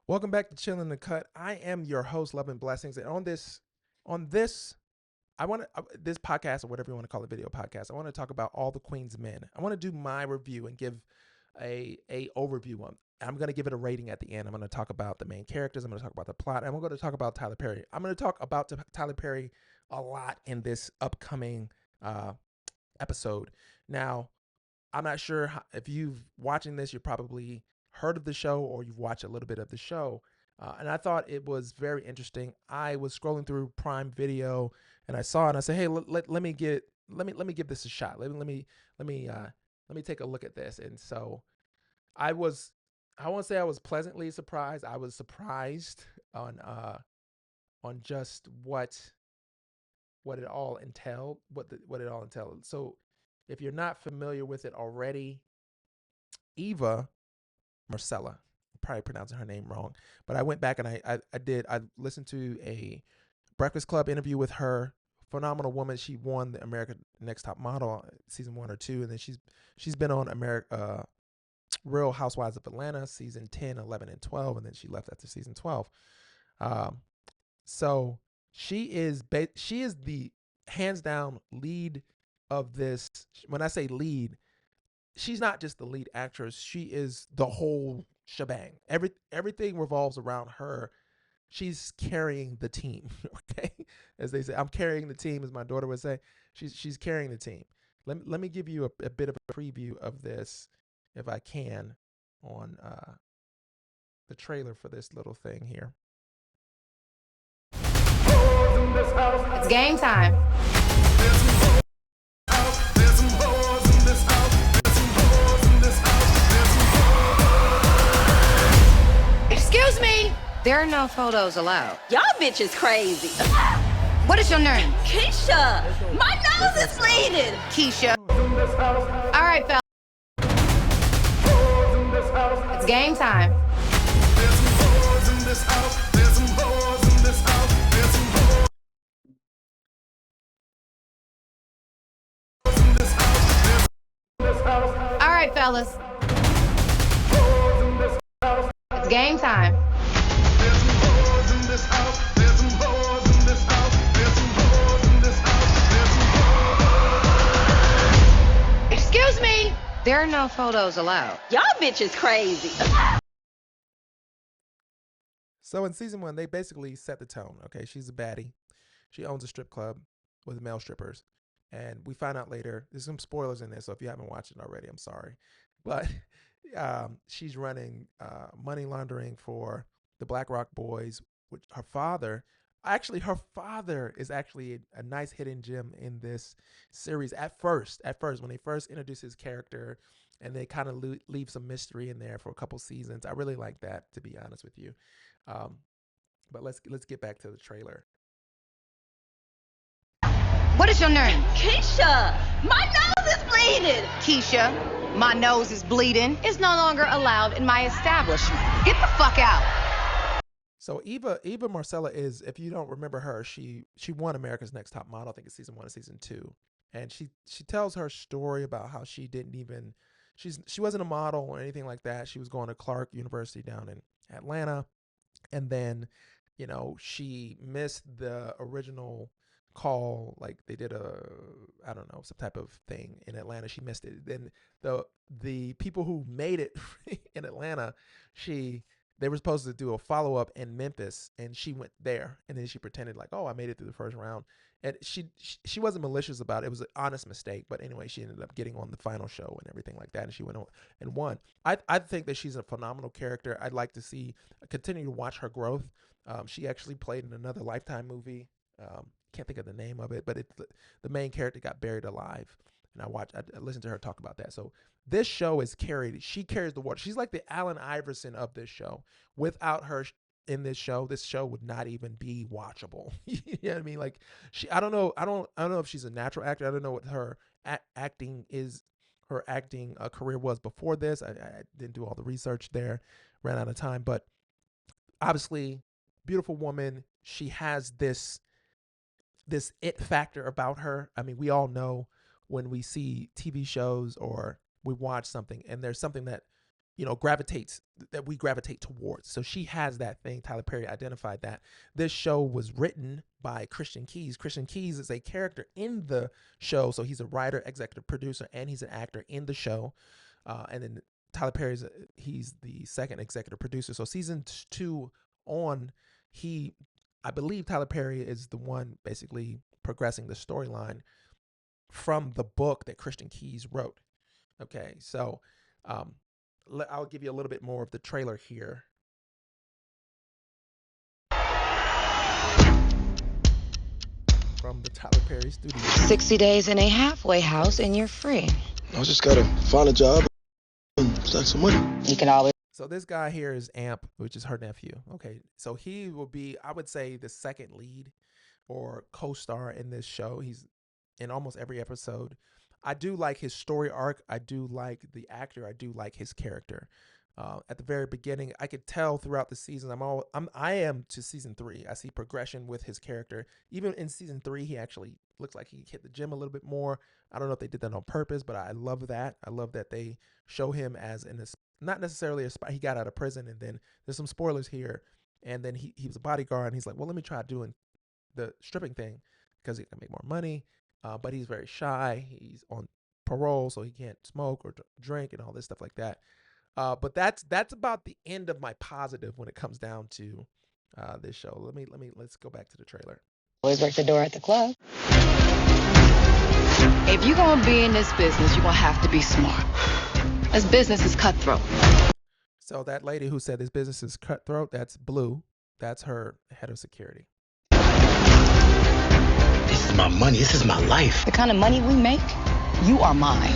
Welcome back to Chillin' the Cut. I am your host, Love and Blessings, and on this, I want to this podcast or whatever you want to call it, video podcast. I want to talk about All the Queen's Men. I want to do my review and give a overview on. I'm going to give it a rating at the end. I'm going to talk about the main characters. I'm going to talk about the plot. And I'm going to talk about Tyler Perry. I'm going to talk about Tyler Perry a lot in this upcoming episode. Now, I'm not sure if you've watching this, you probably heard of the show or you've watched a little bit of the show. And I thought it was very interesting. I was scrolling through Prime Video and I saw it and I said, "Hey, let me give this a shot. Let me take a look at this." And so I won't say I was pleasantly surprised. I was surprised on just what it all entailed, what it all entailed. So if you're not familiar with it already, Eva Marcille, I'm probably pronouncing her name wrong, but I went back and I listened to a Breakfast Club interview with her. Phenomenal woman. She won the American Next Top Model season 1 or 2, and then she's been on Real Housewives of Atlanta season 10, 11, and 12, and then she left after season 12. So she is the hands down lead of this. When I say lead, she's not just the lead actress. She is the whole shebang. Everything revolves around her. She's carrying the team. Okay, as they say, I'm carrying the team, as my daughter would say. She's carrying the team. Let me give you a bit of a preview of this, if I can, on the trailer for this little thing here. It's game time. Excuse me. There are no photos allowed. Y'all bitches crazy. What is your name? Keisha, my nose is bleeding. Keisha. All right, fella. It's game time. All right, fellas. It's game time. Excuse me. There are no photos allowed. Y'all bitches crazy. So in season 1, they basically set the tone. Okay, she's a baddie. She owns a strip club with male strippers. And we find out later, there's some spoilers in this, so if you haven't watched it already, I'm sorry. But she's running money laundering for the Black Rock Boys, which her father is actually a nice hidden gem in this series at first, when they first introduce his character and they kind of leave some mystery in there for a couple seasons. I really like that, to be honest with you. But let's get back to the trailer. What is your name? Keisha, my nose is bleeding. Keisha, my nose is bleeding. Is no longer allowed in my establishment. Get the fuck out. So Eva Marcille is, if you don't remember her, she won America's Next Top Model. I think it's season 1 and season 2, and she tells her story about how she wasn't a model or anything like that. She was going to Clark University down in Atlanta, and then she missed the original call. Like they did I don't know, some type of thing in Atlanta. She missed it. Then the people who made it in Atlanta, they were supposed to do a follow-up in Memphis, and she went there, and then she pretended like, oh, I made it through the first round. And she wasn't malicious about it. It was an honest mistake. But anyway, she ended up getting on the final show and everything like that, and she went on and won. I think that she's a phenomenal character. I'd like to continue to watch her growth. She actually played in another Lifetime movie. Can't think of the name of it, but the main character got buried alive. And I listened to her talk about that. So this show she carries the water. She's like the Allen Iverson of this show. Without her in this show would not even be watchable. You know what I mean? Like I don't know if she's a natural actor. I don't know what her acting career was before this. I didn't do all the research there, ran out of time, but obviously beautiful woman. She has this it factor about her. I mean, we all know when we see TV shows or we watch something and there's something that gravitates, that we gravitate towards. So she has that thing. Tyler Perry identified that. This show was written by Christian Keys. Christian Keys is a character in the show. So he's a writer, executive producer, and he's an actor in the show. And then Tyler Perry's he's the second executive producer. So season 2 on, I believe Tyler Perry is the one basically progressing the storyline from the book that Christian Keys wrote. Okay, so I'll give you a little bit more of the trailer here. From the Tyler Perry studio. 60 days in a halfway house and you're free. I just gotta find a job and stack some money. You can always. So this guy here is Amp, which is her nephew. Okay, so he will be, I would say, the second lead or co-star in this show. He's in almost every episode. I do like his story arc. I do like the actor. I do like his character. At the very beginning, I could tell throughout the season. I am to season 3. I see progression with his character. Even in season 3, he actually looks like he hit the gym a little bit more. I don't know if they did that on purpose, but I love that. I love that they show him as not necessarily a spy. He got out of prison, and then there's some spoilers here. And then he was a bodyguard, and he's like, well, let me try doing the stripping thing because he can make more money. But he's very shy. He's on parole, so he can't smoke or drink and all this stuff like that. But that's about the end of my positive when it comes down to this show. Let's go back to the trailer. Always work the door at the club. If you're gonna be in this business, you're gonna have to be smart. This business is cutthroat. So that lady who said this business is cutthroat, that's Blue. That's her head of security. This is my money. This is my life. The kind of money we make, you are mine.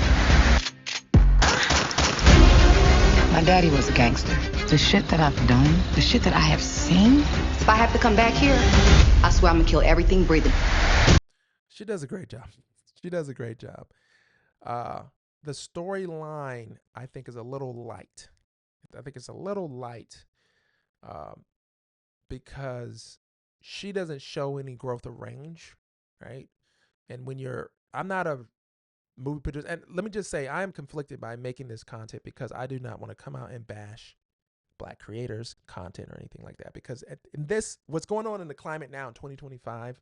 My daddy was a gangster. The shit that I've done, the shit that I have seen. If I have to come back here, I swear I'm gonna kill everything breathing. She does a great job. The storyline, I think, is a little light. I think it's a little light because she doesn't show any growth of range, right? And I'm not a movie producer, and let me just say, I am conflicted by making this content because I do not want to come out and bash Black creators' content or anything like that. Because in this, what's going on in the climate now in 2025,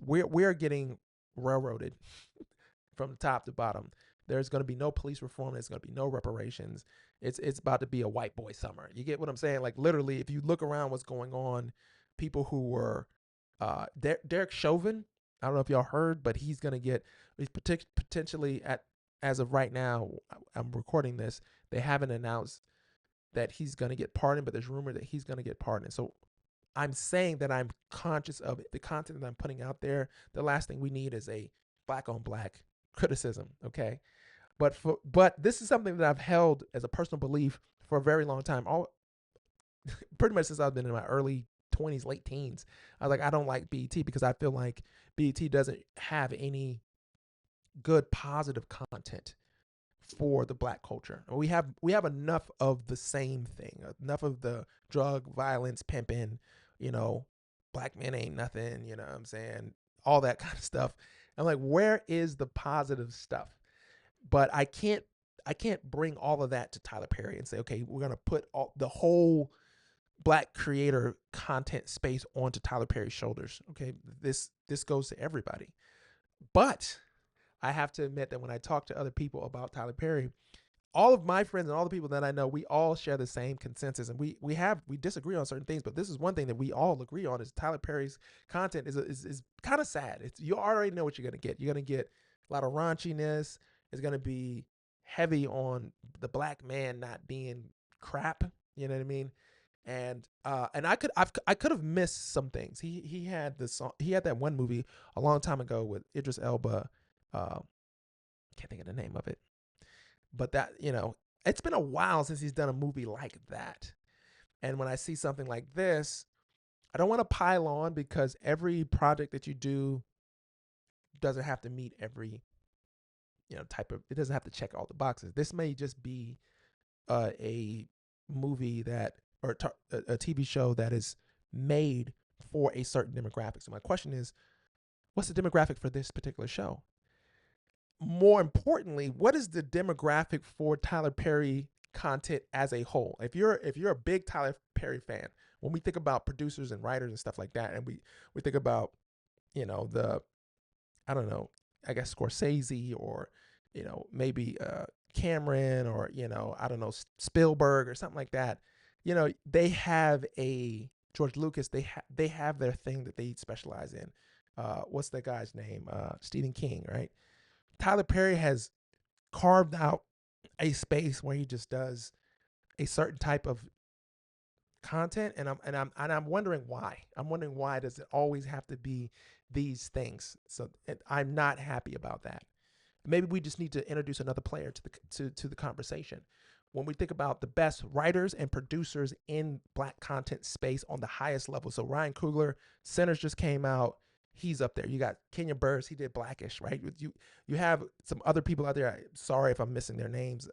we're getting railroaded from the top to bottom. There's going to be no police reform. There's going to be no reparations. It's about to be a white boy summer. You get what I'm saying? Like, literally, if you look around what's going on, people who were Derek Chauvin, I don't know if y'all heard, but he's potentially as of right now, I'm recording this, they haven't announced that he's going to get pardoned, but there's rumor that he's going to get pardoned. So I'm saying that I'm conscious of it. The content that I'm putting out there, the last thing we need is a black on black criticism. Okay. But this is something that I've held as a personal belief for a very long time. Pretty much since I've been in my early 20s, late teens. I was like, I don't like BET because I feel like BET doesn't have any good positive content for the Black culture. We have enough of the same thing, enough of the drug, violence, pimping, Black men ain't nothing, you know what I'm saying? All that kind of stuff. I'm like, where is the positive stuff? But I can't bring all of that to Tyler Perry and say, okay, we're going to put the whole Black creator content space onto Tyler Perry's shoulders. Okay, this goes to everybody. But I have to admit that when I talk to other people about Tyler Perry, all of my friends and all the people that I know, we all share the same consensus, and we disagree on certain things, but this is one thing that we all agree on: is Tyler Perry's content is kind of sad. You already know what you're gonna get. You're gonna get a lot of raunchiness. It's gonna be heavy on the Black man not being crap. You know what I mean? And I could have missed some things. He had this song. He had that one movie a long time ago with Idris Elba. Can't think of the name of it. But that, it's been a while since he's done a movie like that. And when I see something like this, I don't want to pile on because every project that you do doesn't have to meet every, it doesn't have to check all the boxes. This may just be a movie or a TV show that is made for a certain demographic. So my question is, what's the demographic for this particular show? more importantly, what is the demographic for Tyler Perry content as a whole? If you're a big Tyler Perry fan, when we think about producers and writers and stuff like that, and we think about, the, I don't know, I guess Scorsese, or maybe Cameron, or I don't know, Spielberg or something like that. They have a George Lucas. They have their thing that they specialize in. What's that guy's name? Stephen King, right? Tyler Perry has carved out a space where he just does a certain type of content, and I'm wondering why. I'm wondering, why does it always have to be these things? So I'm not happy about that. Maybe we just need to introduce another player to the conversation. When we think about the best writers and producers in Black content space on the highest level, so Ryan Coogler, Sinners just came out. He's up there. You got Kenya Burris. He did Blackish, right? You have some other people out there. Sorry if I'm missing their names,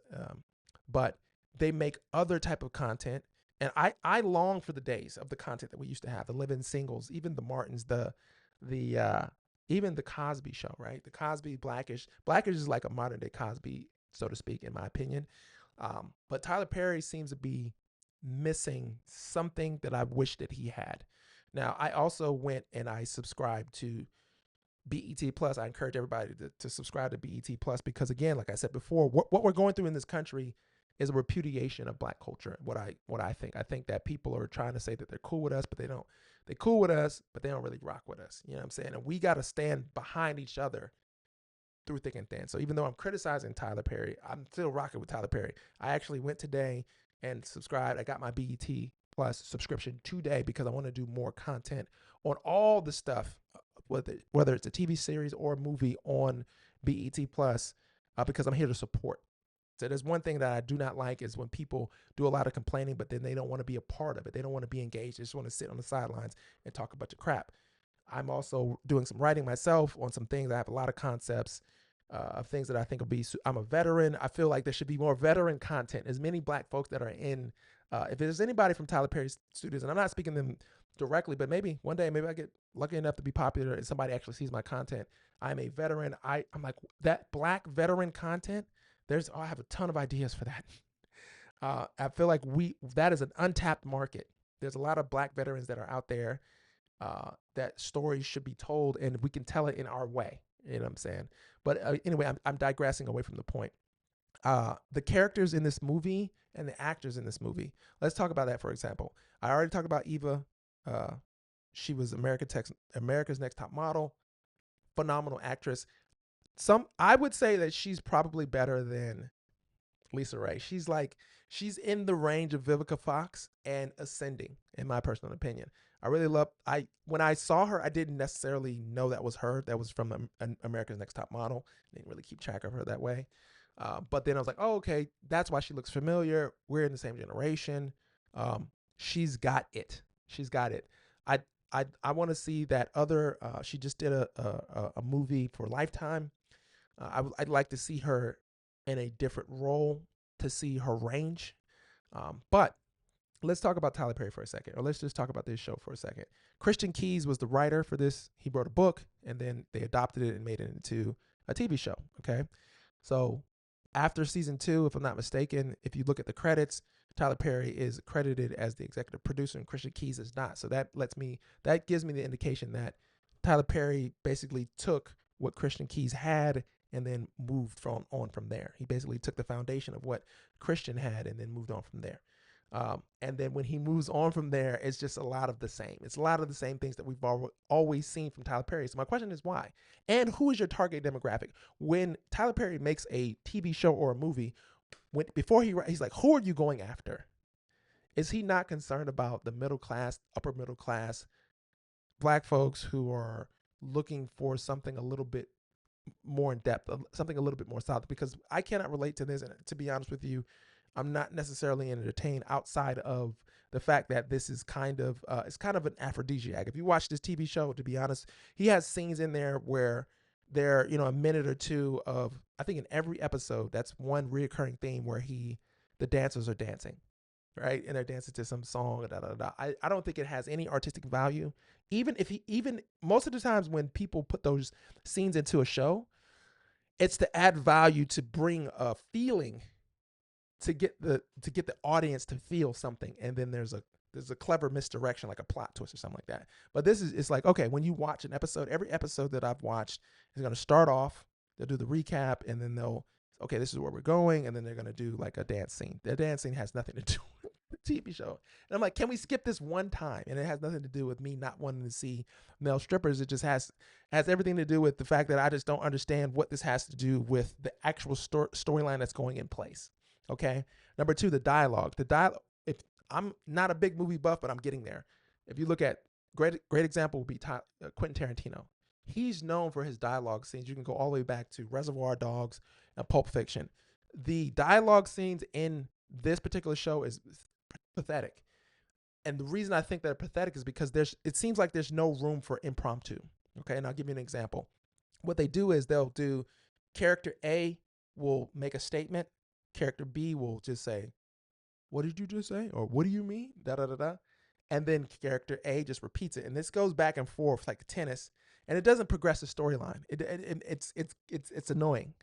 but they make other type of content. And I long for the days of the content that we used to have, the Living Singles, even the Martins, the even the Cosby Show, right? The Cosby, Blackish. Blackish is like a modern day Cosby, so to speak, in my opinion. But Tyler Perry seems to be missing something that I wish that he had. Now, I also went and I subscribed to BET Plus. I encourage everybody to subscribe to BET Plus because, again, like I said before, what we're going through in this country is a repudiation of Black culture. What I think that people are trying to say that they're cool with us, but they don't. They're cool with us, but they don't really rock with us. You know what I'm saying? And we got to stand behind each other through thick and thin. So even though I'm criticizing Tyler Perry, I'm still rocking with Tyler Perry. I actually went today and subscribed. I got my BET Plus subscription today because I want to do more content on all the stuff, whether it's a TV series or a movie on BET Plus, because I'm here to support. So there's one thing that I do not like is when people do a lot of complaining, but then they don't want to be a part of it. They don't want to be engaged. They just want to sit on the sidelines and talk a bunch of crap. I'm also doing some writing myself on some things. I have a lot of concepts of things that I think will be. I'm a veteran. I feel like there should be more veteran content. As many Black folks that are in. If there's anybody from Tyler Perry Studios, and I'm not speaking to them directly, but maybe one day, maybe I get lucky enough to be popular and somebody actually sees my content. I'm a veteran. I'm like that Black veteran content. I have a ton of ideas for that. I feel like that is an untapped market. There's a lot of Black veterans that are out there that stories should be told, and we can tell it in our way. You know what I'm saying? But anyway, I'm digressing away from the point. The characters in this movie and the actors in this movie. Let's talk about that, for example. I already talked about Eva. She was America's Next Top Model. Phenomenal actress. I would say that she's probably better than Lisa Ray. She's in the range of Vivica Fox and ascending, in my personal opinion. I really when I saw her, I didn't necessarily know that was her. That was from America's Next Top Model. I didn't really keep track of her that way. But then I was like, oh, okay, that's why she looks familiar. We're in the same generation. She's got it. She's got it. I want to see that other. She just did a movie for Lifetime. I'd like to see her in a different role to see her range. But let's talk about Tyler Perry for a second, or let's just talk about this show for a second. Christian Keyes was the writer for this. He wrote a book, and then they adopted it and made it into a TV show. Okay, so after season 2, if I'm not mistaken, if you look at the credits, Tyler Perry is credited as the executive producer and Christian Keyes is not. So that gives me the indication that Tyler Perry basically took what Christian Keyes had and then moved on from there. He basically took the foundation of what Christian had and then moved on from there. And then when he moves on from there, it's just a lot of the same. It's a lot of the same things that we've always seen from Tyler Perry. So my question is why? And who is your target demographic? When Tyler Perry makes a TV show or a movie, he's like, who are you going after? Is he not concerned about the middle class, upper middle class, Black folks who are looking for something a little bit more in depth, something a little bit more solid? Because I cannot relate to this, and to be honest with you, I'm not necessarily entertained outside of the fact that this is it's kind of an aphrodisiac. If you watch this TV show, to be honest, he has scenes in there where they're, a minute or two of, I think in every episode, that's one reoccurring theme where the dancers are dancing, right? And they're dancing to some song, da, da, da. I don't think it has any artistic value. Even most of the times when people put those scenes into a show, It's to add value, to bring a feeling, to get the audience to feel something, and then there's a clever misdirection, like a plot twist or something like that. But this is, it's like, okay, when you watch an episode, every episode that I've watched is going to start off, they'll do the recap, and then they'll, okay, this is where we're going, and then they're going to do like a dance scene. The dance scene has nothing to do with the TV show. And I'm like, can we skip this one time? And it has nothing to do with me not wanting to see male strippers. It just has everything to do with the fact that I just don't understand what this has to do with the actual storyline that's going in place. Okay. Number two, the dialogue. If I'm not a big movie buff, but I'm getting there. If you look at great example would be Quentin Tarantino. He's known for his dialogue scenes. You can go all the way back to Reservoir Dogs and Pulp Fiction. The dialogue scenes in this particular show is pathetic. And the reason I think they're pathetic is because it seems like there's no room for impromptu. Okay, and I'll give you an example. What they do is they'll do, character A will make a statement. Character B will just say, what did you just say? Or what do you mean? Da da da da. And then character A just repeats it. And this goes back and forth like tennis. And it doesn't progress the storyline. It's annoying.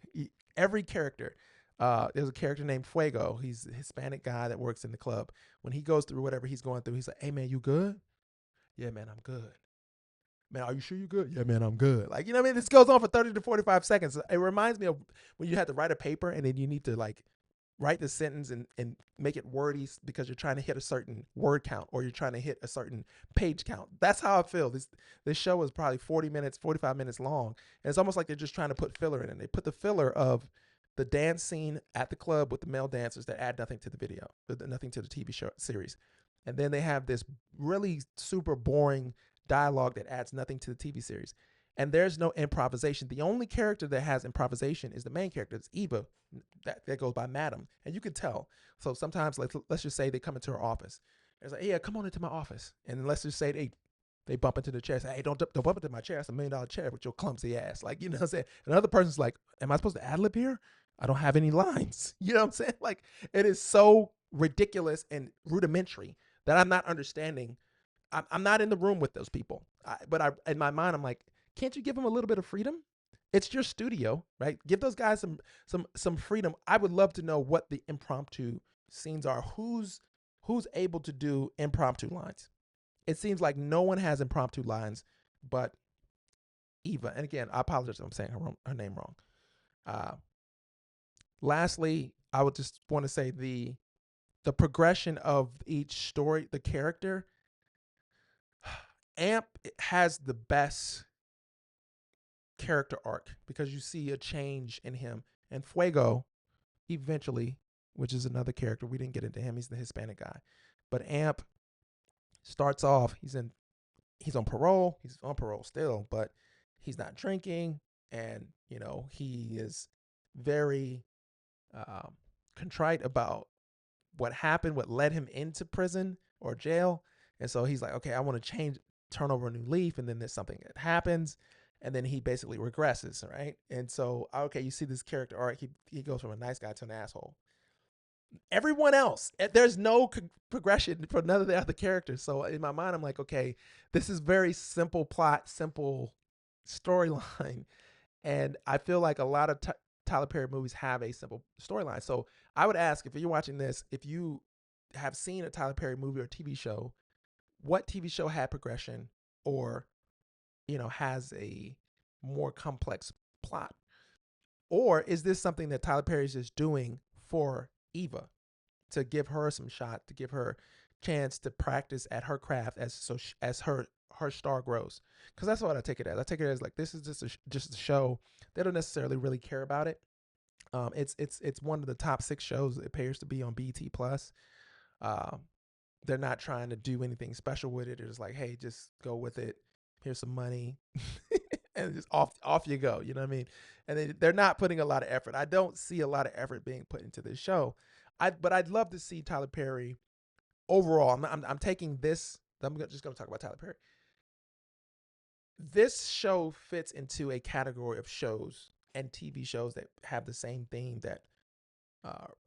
Every character, there's a character named Fuego. He's a Hispanic guy that works in the club. When he goes through whatever he's going through, he's like, hey man, you good? Yeah, man, I'm good. Man, are you sure you're good? Yeah, man, I'm good. Like, you know what I mean? This goes on for 30 to 45 seconds. It reminds me of when you had to write a paper and then you need to like write the sentence and make it wordy because you're trying to hit a certain word count or you're trying to hit a certain page count. That's how I feel. This show is probably 40 minutes, 45 minutes long. And it's almost like they're just trying to put filler in it. They put the filler of the dance scene at the club with the male dancers that add nothing to the video, nothing to the TV show series. And then they have this really super boring dialogue that adds nothing to the TV series. And there's no improvisation. The only character that has improvisation is the main character. It's Eva. That goes by Madam. And you can tell. So sometimes, let's just say they come into her office. It's like, yeah, come on into my office. And let's just say they bump into the chair. Say, hey, don't bump into my chair. It's $1 million chair with your clumsy ass. Like, you know what I'm saying? Another person's like, am I supposed to ad lib here? I don't have any lines. You know what I'm saying? Like, it is so ridiculous and rudimentary that I'm not understanding. I'm not in the room with those people. But in my mind, I'm like, can't you give them a little bit of freedom? It's your studio, right? Give those guys some freedom. I would love to know what the impromptu scenes are. Who's able to do impromptu lines? It seems like no one has impromptu lines but Eva. And again, I apologize if I'm saying her name wrong. Lastly, I would just want to say the progression of each story, the character. Amp has the best character arc because you see a change in him. And Fuego, eventually, which is another character, we didn't get into him. He's the Hispanic guy. But Amp starts off, he's on parole. He's on parole still, but he's not drinking. And, you know, he is very contrite about what happened, what led him into prison or jail. And so he's like, okay, I want to turn over a new leaf. And then there's something that happens. And then he basically regresses, right? And so, okay, you see this character arc. He goes from a nice guy to an asshole. Everyone else, there's no progression for none of the other characters. So in my mind, I'm like, okay, this is very simple plot, simple storyline. And I feel like a lot of Tyler Perry movies have a simple storyline. So I would ask, if you're watching this, if you have seen a Tyler Perry movie or TV show, what TV show had progression or, you know, has a more complex plot? Or is this something that Tyler Perry is just doing for Eva to give her some shot, to give her chance to practice at her craft as her star grows? Because that's what I take it as. I take it as like, this is just a show. They don't necessarily really care about it. It's one of the top 6 shows. It appears to be on BT Plus. They're not trying to do anything special with it. It's like, hey, just go with it. Here's some money. And just off you go. You know what I mean? And they're not putting a lot of effort. I don't see a lot of effort being put into this show. But I'd love to see Tyler Perry overall. I'm taking this. I'm just going to talk about Tyler Perry. This show fits into a category of shows and TV shows that have the same theme, that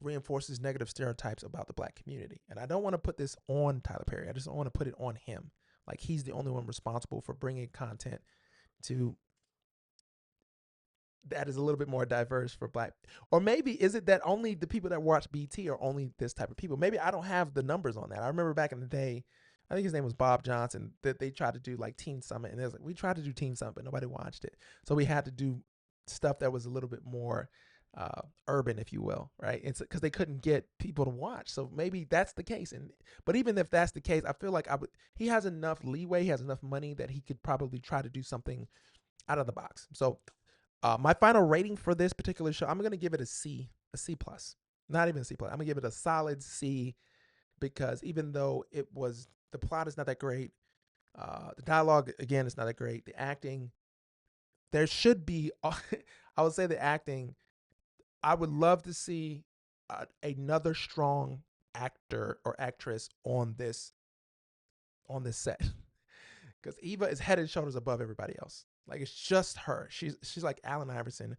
reinforces negative stereotypes about the Black community. And I don't want to put this on Tyler Perry. I just want to put it on him. Like, he's the only one responsible for bringing content to that is a little bit more diverse for black. Or maybe is it that only the people that watch BT are only this type of people? Maybe I don't have the numbers on that. I remember back in the day, I think his name was Bob Johnson, that they tried to do like Teen Summit, and it was like we tried to do Teen Summit, but nobody watched it. So we had to do stuff that was a little bit more urban, if you will, right? It's because they couldn't get people to watch. So maybe that's the case. And but even if that's the case, I feel like he has enough leeway, he has enough money that he could probably try to do something out of the box. So my final rating for this particular show, I'm going to give it a C plus, not even a C plus. I'm going to give it a solid C because even though the plot is not that great, the dialogue again is not that great. The acting, there should be, I would say the acting. I would love to see another strong actor or actress on this set because Eva is head and shoulders above everybody else. Like it's just her. She's like Allen Iverson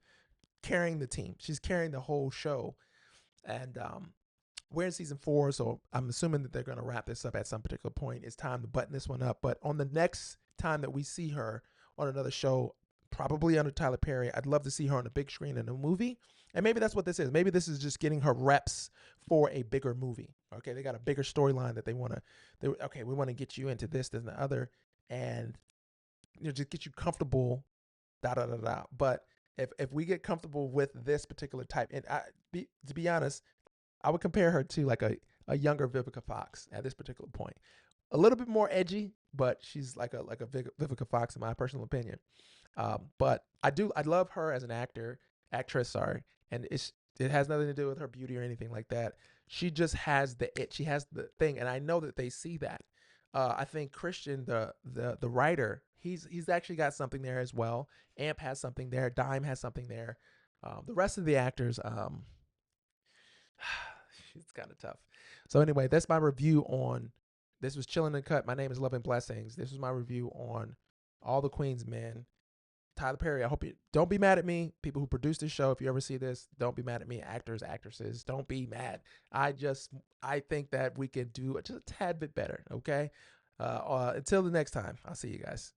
carrying the team. She's carrying the whole show. And we're in season 4, so I'm assuming that they're going to wrap this up at some particular point. It's time to button this one up. But on the next time that we see her on another show, probably under Tyler Perry, I'd love to see her on the big screen in a movie. And maybe that's what this is. Maybe this is just getting her reps for a bigger movie. Okay, they got a bigger storyline that they want to. Okay, we want to get you into this, and the other, and just get you comfortable. Da da da da. But if we get comfortable with this particular type, and to be honest, I would compare her to like a younger Vivica Fox at this particular point. A little bit more edgy, but she's like a Vivica Fox in my personal opinion. But I love her as an actress, sorry, and it has nothing to do with her beauty or anything like that. She just has the it. She has the thing, and I know that they see that. I think Christian, the writer, he's actually got something there as well. Amp has something there. Dime has something there. The rest of the actors, it's kind of tough. So anyway, that's my review on. This was Chillin' and Cut. My name is Love and Blessings. This was my review on All the Queen's Men. Tyler Perry, I hope you don't be mad at me. People who produce this show, if you ever see this, don't be mad at me. Actors, actresses, don't be mad. I think that we can do just a tad bit better, okay? Until the next time, I'll see you guys.